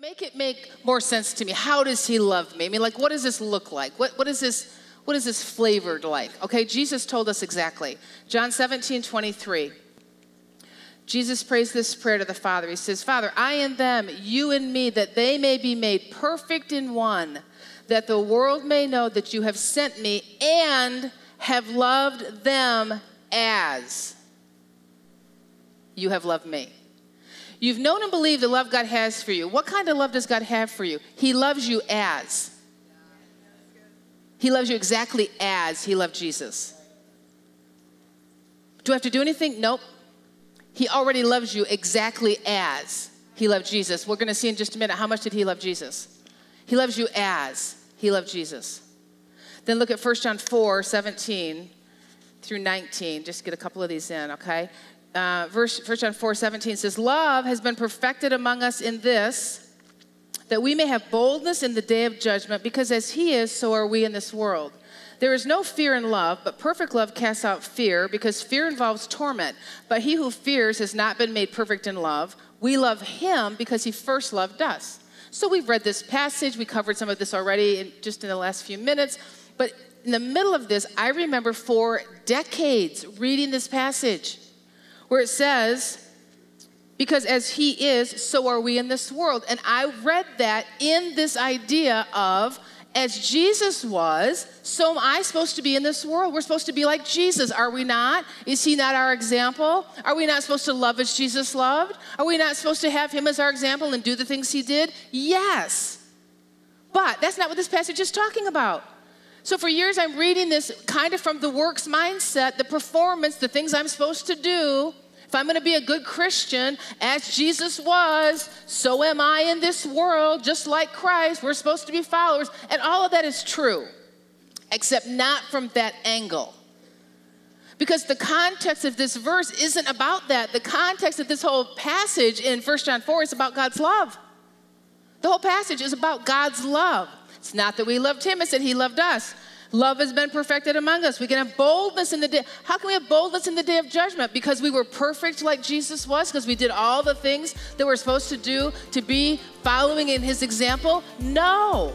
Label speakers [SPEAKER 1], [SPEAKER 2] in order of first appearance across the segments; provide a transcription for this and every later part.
[SPEAKER 1] Make it make more sense to me. How does he love me? I mean, like, what does this look like? What is this flavored like? Okay, Jesus told us exactly. John 17:23. Jesus prays this prayer to the Father. He says, Father, I and them, you and me, that they may be made perfect in one, that the world may know that you have sent me and have loved them as you have loved me. You've known and believed the love God has for you. What kind of love does God have for you? He loves you as. He loves you exactly as he loved Jesus. Do I have to do anything? Nope. He already loves you exactly as he loved Jesus. We're going to see in just a minute, how much did he love Jesus? He loves you as he loved Jesus. Then look at 1 John 4:17 through 19. Just get a couple of these in, okay? 1 John 4:17 says, love has been perfected among us in this, that we may have boldness in the day of judgment, because as he is, so are we in this world. There is no fear in love, but perfect love casts out fear, because fear involves torment. But he who fears has not been made perfect in love. We love him because he first loved us. So we've read this passage. We covered some of this already just in the last few minutes. But in the middle of this, I remember for decades reading this passage, where it says, because as he is, so are we in this world. And I read that in this idea of, as Jesus was, so am I supposed to be in this world. We're supposed to be like Jesus, are we not? Is he not our example? Are we not supposed to love as Jesus loved? Are we not supposed to have him as our example and do the things he did? Yes. But that's not what this passage is talking about. So for years, I'm reading this kind of from the works mindset, the performance, the things I'm supposed to do. If I'm going to be a good Christian, as Jesus was, so am I in this world, just like Christ. We're supposed to be followers. And all of that is true, except not from that angle. Because the context of this verse isn't about that. The context of this whole passage in 1 John 4 is about God's love. The whole passage is about God's love. It's not that we loved him, it's that he loved us. Love has been perfected among us. We can have boldness in the day. How can we have boldness in the day of judgment? Because we were perfect like Jesus was? Because we did all the things that we're supposed to do to be following in his example? No.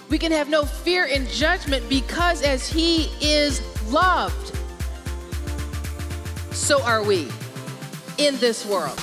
[SPEAKER 1] We can have no fear in judgment because as he is loved, so are we in this world.